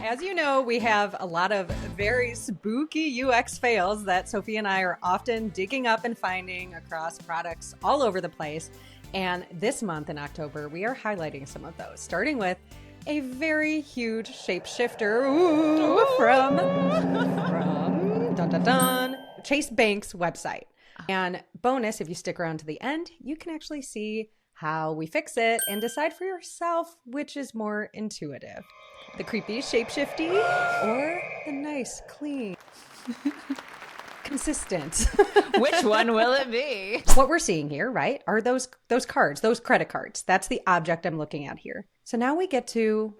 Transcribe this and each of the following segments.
As you know, we have a lot of very spooky UX fails that Sophie and I are often digging up and finding across products all over the place. And this month in October, we are highlighting some of those, starting with a very huge shapeshifter from dun, dun, dun, Chase Bank's website. And bonus, if you stick around to the end, you can actually see how we fix it and decide for yourself which is more intuitive. The creepy shapeshifty or the nice, clean, consistent. Which one will it be? What we're seeing here, right, are those cards, those credit cards. That's the object I'm looking at here. So now we get to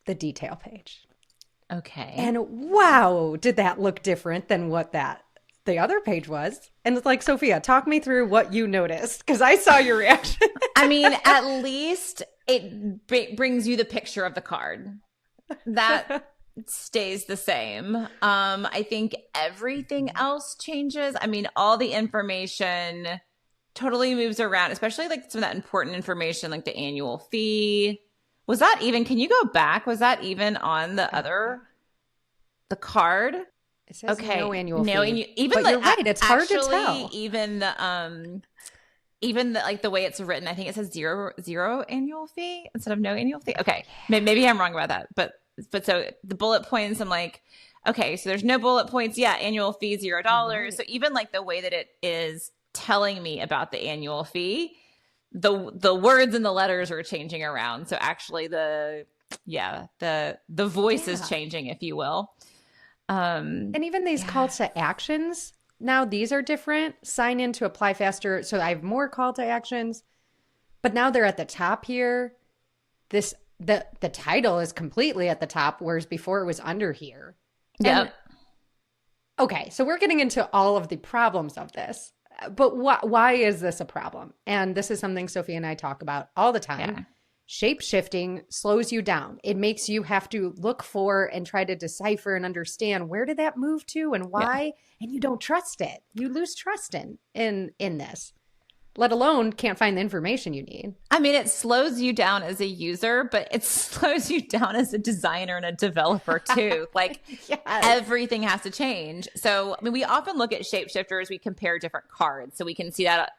the detail page. Okay. And wow, did that look different than what the other page was? And it's like, Sophia, talk me through what you noticed, because I saw your reaction. I mean, at least it brings you the picture of the card. That stays the same. I think everything else changes. I mean, all the information totally moves around, especially like some of that important information, like the annual fee. Was that even, can you go back? Was that even on the card? It says no annual fee. Even but you're right, it's hard to tell. Even the like the way it's written, I think it says zero annual fee instead of no annual fee. Okay, maybe I'm wrong about that, but so the bullet points, I'm like, okay, so there's no bullet points. Yeah, annual fee $0. Right. So even like the way that it is telling me about the annual fee, the words and the letters are changing around. So actually the voice is changing, if you will. And even these call to actions, now these are different. Sign in to apply faster. So I have more call to actions, but now they're at the top here. The title is completely at the top, whereas before it was under here. Yeah. Okay, so we're getting into all of the problems of this, but why is this a problem? And this is something Sophie and I talk about all the time. Yeah. Shape shifting slows you down. It makes you have to look for and try to decipher and understand where did that move to and why, and you don't trust it. You lose trust in this, let alone can't find the information you need. I mean, it slows you down as a user, but it slows you down as a designer and a developer too. Like everything has to change. So, I mean, we often look at shapeshifters, we compare different cards. So we can see that,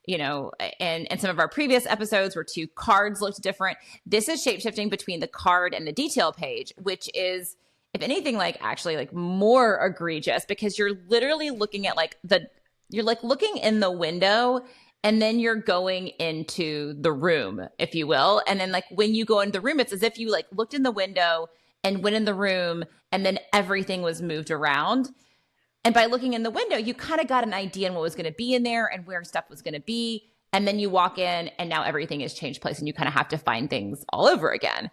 in some of our previous episodes where two cards looked different. This is shapeshifting between the card and the detail page, which is, if anything, like actually like more egregious, because you're literally looking at you're looking in the window and then you're going into the room, if you will. And then like when you go into the room, it's as if you like looked in the window and went in the room and then everything was moved around. And by looking in the window, you kind of got an idea on what was going to be in there and where stuff was going to be. And then you walk in and now everything has changed place and you kind of have to find things all over again.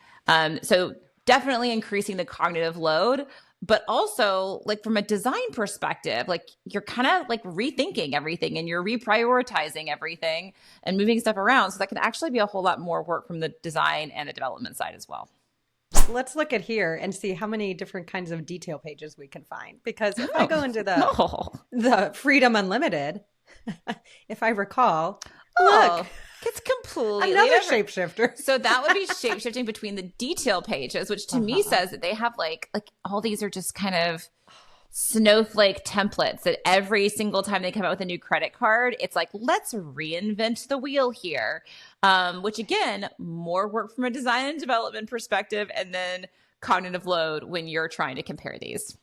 So definitely increasing the cognitive load, but also like from a design perspective, like you're kind of like rethinking everything and you're reprioritizing everything and moving stuff around. So that can actually be a whole lot more work from the design and the development side as well. Let's look at here and see how many different kinds of detail pages we can find. Because if I go into the Freedom Unlimited, if I recall, look, it's completely another different. Shapeshifter. So that would be shapeshifting between the detail pages, which to me says that they have like all these are just kind of snowflake templates that every single time they come out with a new credit card, it's like, let's reinvent the wheel here. Which again, more work from a design and development perspective, and then cognitive load when you're trying to compare these.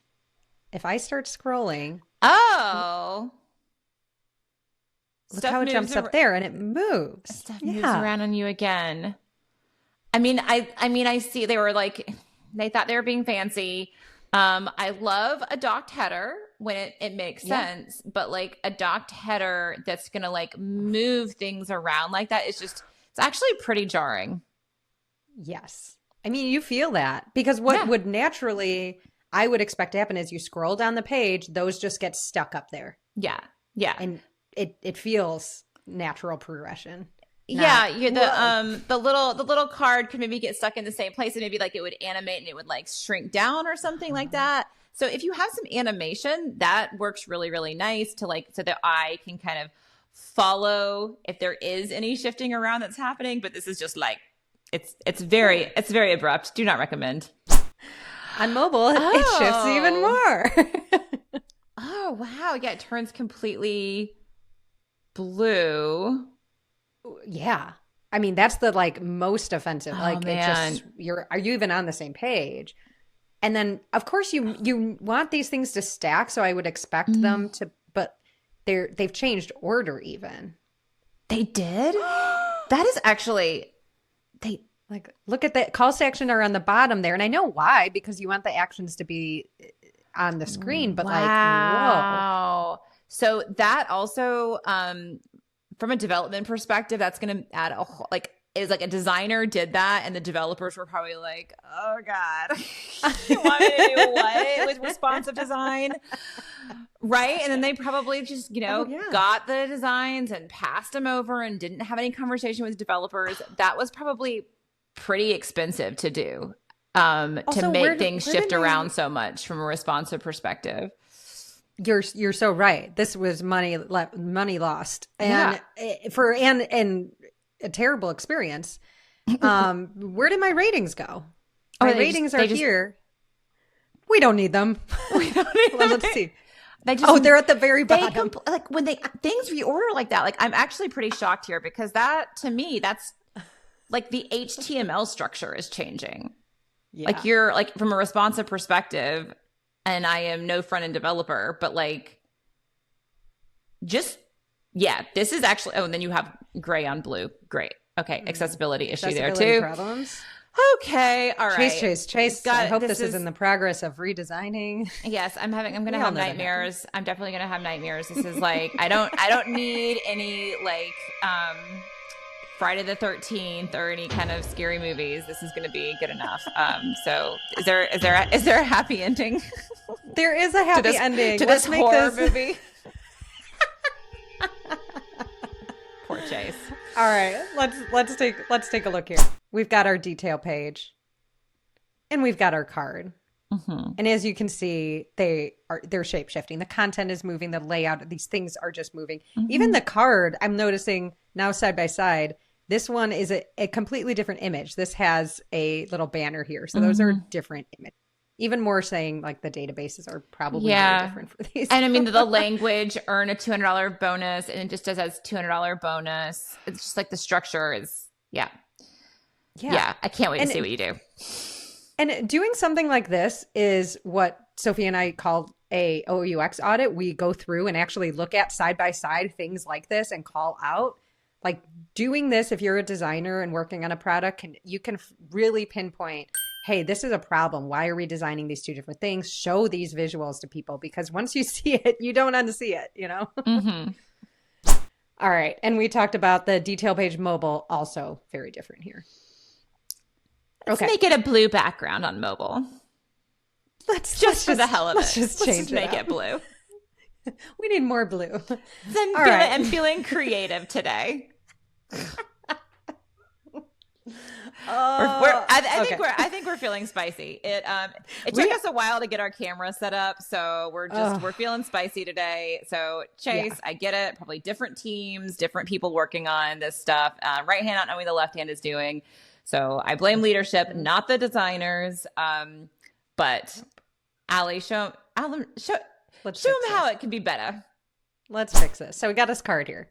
If I start scrolling, look how it jumps up there and it moves. Stuff moves around on you again. I mean, I see they thought they were being fancy. I love a docked header when it makes sense, but like a docked header that's going to like move things around like that is it's actually pretty jarring. Yes. I mean, you feel that because what would naturally, I would expect to happen is you scroll down the page, those just get stuck up there. Yeah. Yeah. And it feels natural progression. The little card could maybe get stuck in the same place and maybe like it would animate and it would like shrink down or something like that. So if you have some animation, that works really, really nice to like, so the eye can kind of follow if there is any shifting around that's happening. But this is just like, it's very abrupt. Do not recommend. On mobile, it shifts even more. Oh, wow. Yeah, it turns completely blue. Yeah. I mean, that's the like most offensive. Oh, Like it man. just are you even on the same page? And then of course you want these things to stack, so I would expect them to, but they've changed order even. They did? That is actually, they, Like look at the calls to action are on the bottom there. And I know why, because you want the actions to be on the screen, but like, whoa. wow. So that also, from a development perspective, that's going to add a whole, like, is like a designer did that and the developers were probably like, oh God, you want me to do what with responsive design? Right. And then they probably just, got the designs and passed them over and didn't have any conversation with developers. That was probably pretty expensive to do, to make things shift around so much from a responsive perspective. You're so right. This was money lost, and and a terrible experience. Where did my ratings go? My ratings are here. We don't need them. We don't need them. Let's see. They're at the very bottom. Like when things reorder like that. Like I'm actually pretty shocked here because that to me that's like the HTML structure is changing. Yeah. Like you're like from a responsive perspective. And I am no front-end developer, but like, this is actually, and then you have gray on blue. Great. Okay. Accessibility issue there too. Problems. Okay. All right. Chase. I hope this is in the progress of redesigning. Yes. I'm going to have nightmares. I'm definitely going to have nightmares. This is like, I don't need any like, Friday the 13th or any kind of scary movies. This is going to be good enough. So is there a happy ending? There is a happy ending to this horror movie. Poor Chase. All right, let's take a look here. We've got our detail page, and we've got our card. Mm-hmm. And as you can see, they're shape shifting. The content is moving. The layout of these things are just moving. Mm-hmm. Even the card, I'm noticing now side by side. This one is a completely different image. This has a little banner here. So those are different images. Even more saying like the databases are probably very different for these. And I mean, the language, earn a $200 bonus, and it just does as $200 bonus. It's just like the structure is, yeah. I can't wait to see what you do. And doing something like this is what Sophie and I called a OUX audit. We go through and actually look at side by side things like this and call out. Like doing this, if you're a designer and working on a product, you can really pinpoint, hey, this is a problem. Why are we designing these two different things? Show these visuals to people, because once you see it, you don't unsee it, Mm-hmm. All right. And we talked about the detail page mobile, also very different here. Let's make it a blue background on mobile. Let's for the hell of it. Let's just make it blue. We need more blue. I'm feeling creative today. I think we're feeling spicy. It took us a while to get our camera set up, so we're feeling spicy today. So Chase, I get it. Probably different teams, different people working on this stuff. Right hand not knowing the left hand is doing. So I blame leadership, not the designers. But Allie, show them how it can be better. Let's fix this. So we got this card here.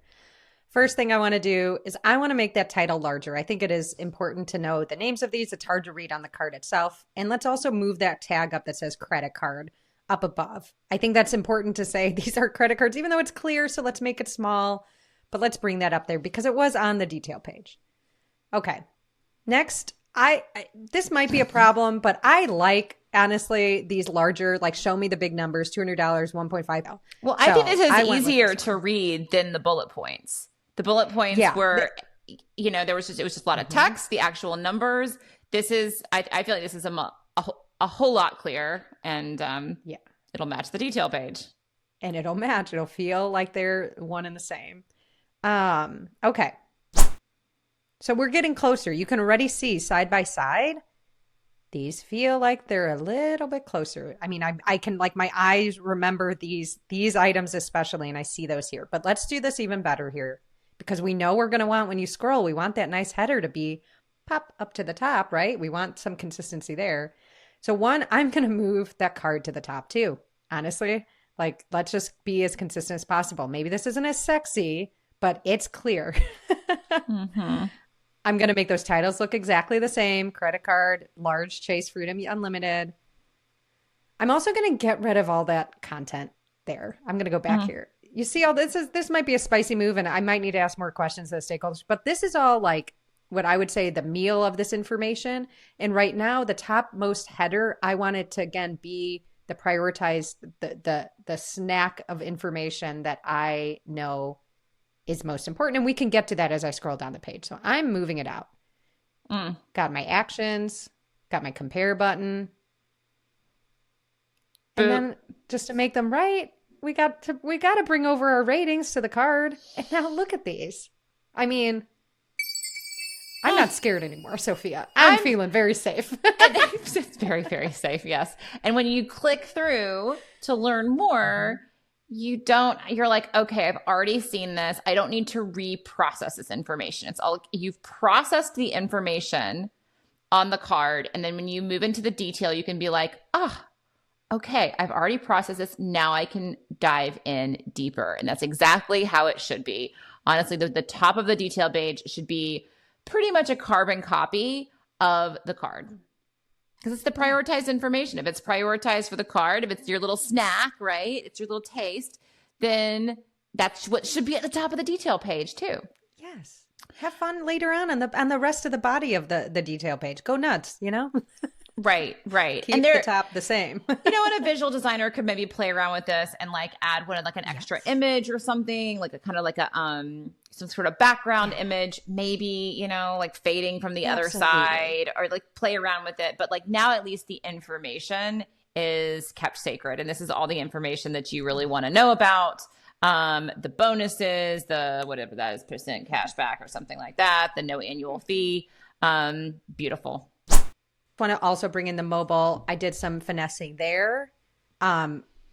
First thing I want to do is I want to make that title larger. I think it is important to know the names of these. It's hard to read on the card itself. And let's also move that tag up that says credit card up above. I think that's important to say these are credit cards, even though it's clear. So let's make it small, but let's bring that up there because it was on the detail page. Okay. Next, this might be a problem, but I like, honestly, these larger, like show me the big numbers, $200, 1.5. Well, I think this is easier to read than the bullet points. The bullet points were, it was just a lot of text, the actual numbers. This is, I feel like this is a whole lot clearer, and it'll match the detail page. And it'll match. It'll feel like they're one and the same. Okay. So we're getting closer. You can already see side by side. These feel like they're a little bit closer. I mean, I can, like, my eyes remember these items especially, and I see those here. But let's do this even better here, because we know we're going to want, when you scroll, we want that nice header to be pop up to the top, right? We want some consistency there. So one, I'm going to move that card to the top too. Honestly, like, let's just be as consistent as possible. Maybe this isn't as sexy, but it's clear. Mm-hmm. I'm going to make those titles look exactly the same. Credit card, large Chase Freedom Unlimited. I'm also going to get rid of all that content there. I'm going to go back here. You see all this might be a spicy move, and I might need to ask more questions to the stakeholders, but this is all like what I would say the meal of this information. And right now, the topmost header, I want it to, again, be the prioritized, the snack of information that I know is most important. And we can get to that as I scroll down the page. So I'm moving it out. Got my actions, got my compare button. And then just to make them right, we got to bring over our ratings to the card. And now look at these. I mean, I'm not scared anymore, Sophia. I'm feeling very safe. It's very, very safe, yes. And when you click through to learn more, you're like, okay, I've already seen this. I don't need to reprocess this information. It's all, you've processed the information on the card. And then when you move into the detail, you can be like, okay, I've already processed this. Now I can dive in deeper. And that's exactly how it should be. Honestly, the top of the detail page should be pretty much a carbon copy of the card. Because it's the prioritized information. If it's prioritized for the card, if it's your little snack, right? It's your little taste, then that's what should be at the top of the detail page too. Yes. Have fun later on the rest of the body of the detail page. Go nuts, you know? Right. Keep and the top the same. And a visual designer could maybe play around with this and like add like an extra image or something, like a kind of like a some sort of background image, maybe, like fading from the other side, or like play around with it. But like now at least the information is kept sacred. And this is all the information that you really want to know about. The bonuses, the whatever that is, % cash back or something like that, the no annual fee. Beautiful. Want to also bring in the mobile. I did some finessing there.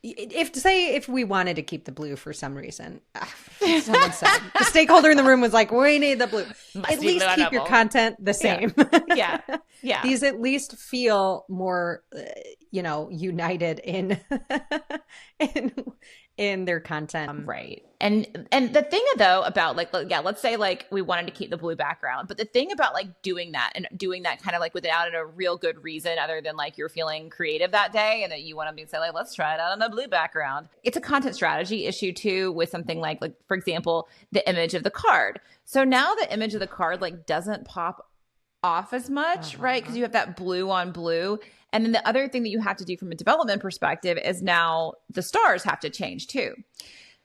If we wanted to keep the blue for some reason, someone said the stakeholder in the room was like, we need the blue. At least keep your content the same. Yeah. These at least feel more, united in their content. Right. And the thing though about let's say like we wanted to keep the blue background, but the thing about like doing that kind of like without a real good reason other than like you're feeling creative that day and that you want to say like, let's try it out on a blue background. It's a content strategy issue too with something like for example, the image of the card. So now the image of the card like doesn't pop off as much, right? Because you have that blue on blue. And then the other thing that you have to do from a development perspective is now the stars have to change too.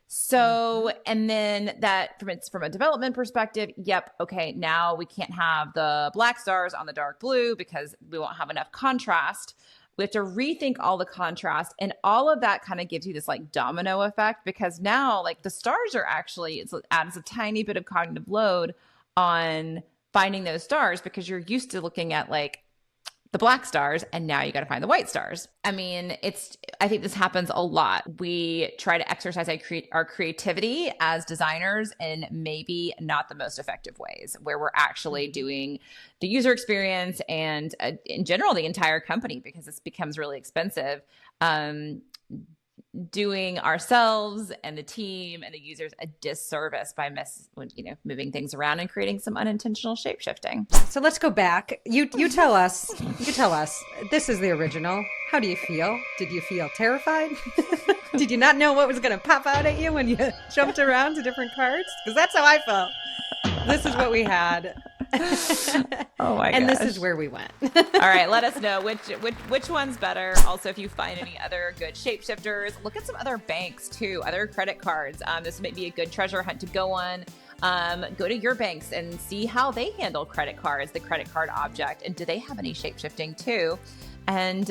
So, and then that from a development perspective, okay, now we can't have the black stars on the dark blue because we won't have enough contrast. We have to rethink all the contrast, and all of that kind of gives you this like domino effect because now like the stars are actually, it adds a tiny bit of cognitive load on finding those stars because you're used to looking at like the black stars and now you got to find the white stars. I mean, I think this happens a lot. We try to exercise our creativity as designers in maybe not the most effective ways where we're actually doing the user experience and in general, the entire company, because this becomes really expensive. Doing ourselves and the team and the users a disservice by moving things around and creating some unintentional shape shifting. So let's go back. You tell us. This is the original. How do you feel? Did you feel terrified? Did you not know what was going to pop out at you when you jumped around to different cards? Because that's how I felt. This is what we had. Oh my gosh. And this is where we went. All right, let us know which one's better. Also, if you find any other good shapeshifters, look at some other banks too, other credit cards. This might be a good treasure hunt to go on. Go to your banks and see how they handle credit cards, the credit card object, and do they have any shapeshifting too? And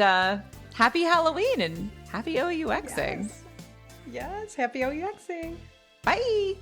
happy Halloween and happy OUXing. Yes, happy OUXing. Bye.